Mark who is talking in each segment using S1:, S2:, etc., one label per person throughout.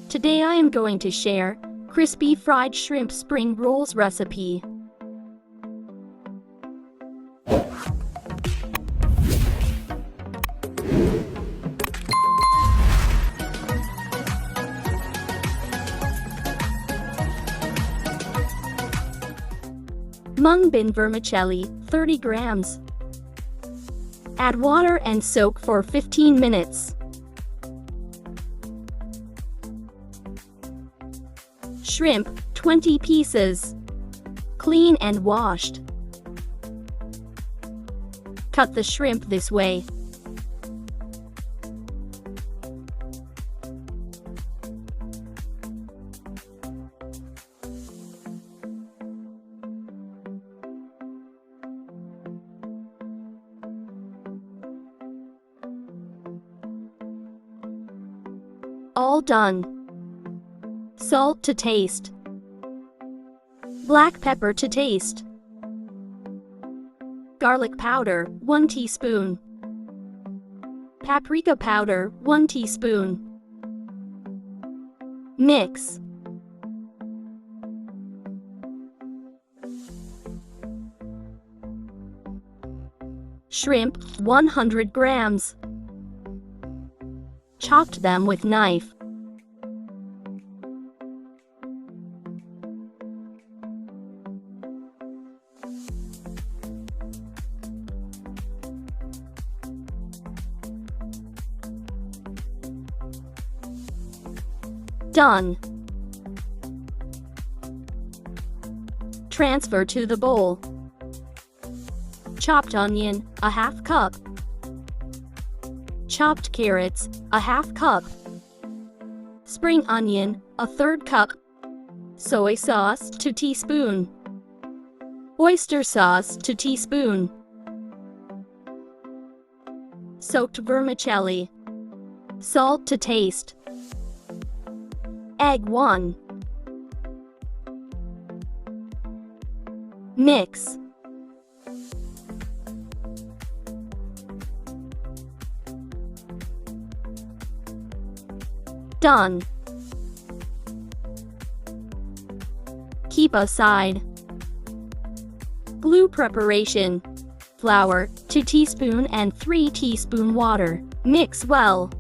S1: Today I am going to share crispy fried shrimp spring rolls recipe. Mung bean vermicelli, 30 grams. Add water and soak for 15 minutes. Shrimp, 20 pieces. Clean and washed. Cut the shrimp this way. All done. Salt to taste. Black pepper to taste. Garlic powder, 1 teaspoon. Paprika powder, 1 teaspoon. Mix. Shrimp, 100 grams. Chopped them with knife. Done. Transfer to the bowl. Chopped onion, a half cup. Chopped carrots, a half cup. Spring onion, a third cup. Soy sauce, 2 teaspoon. Oyster sauce, 2 teaspoon. Soaked vermicelli. Salt to taste. Egg 1. Mix. Done. Keep aside. Glue preparation. Flour, 2 teaspoon and 3 teaspoon water. Mix well.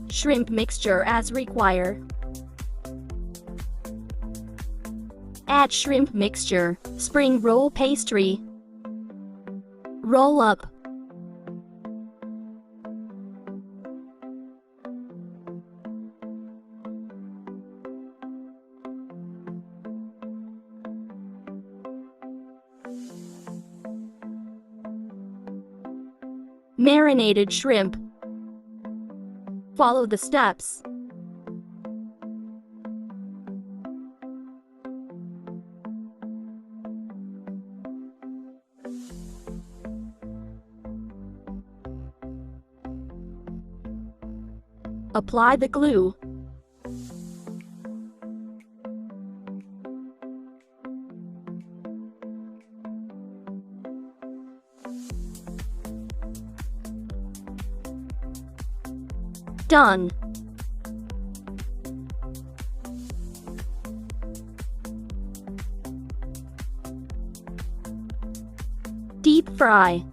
S1: Shrimp mixture as required. Add shrimp mixture, spring roll pastry. Roll up. Marinated shrimp. Follow the steps. Apply the glue. Done. Deep fry.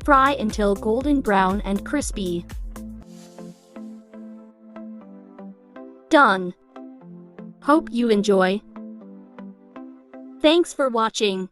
S1: Fry until golden brown and crispy. Done. Hope you enjoy. Thanks for watching.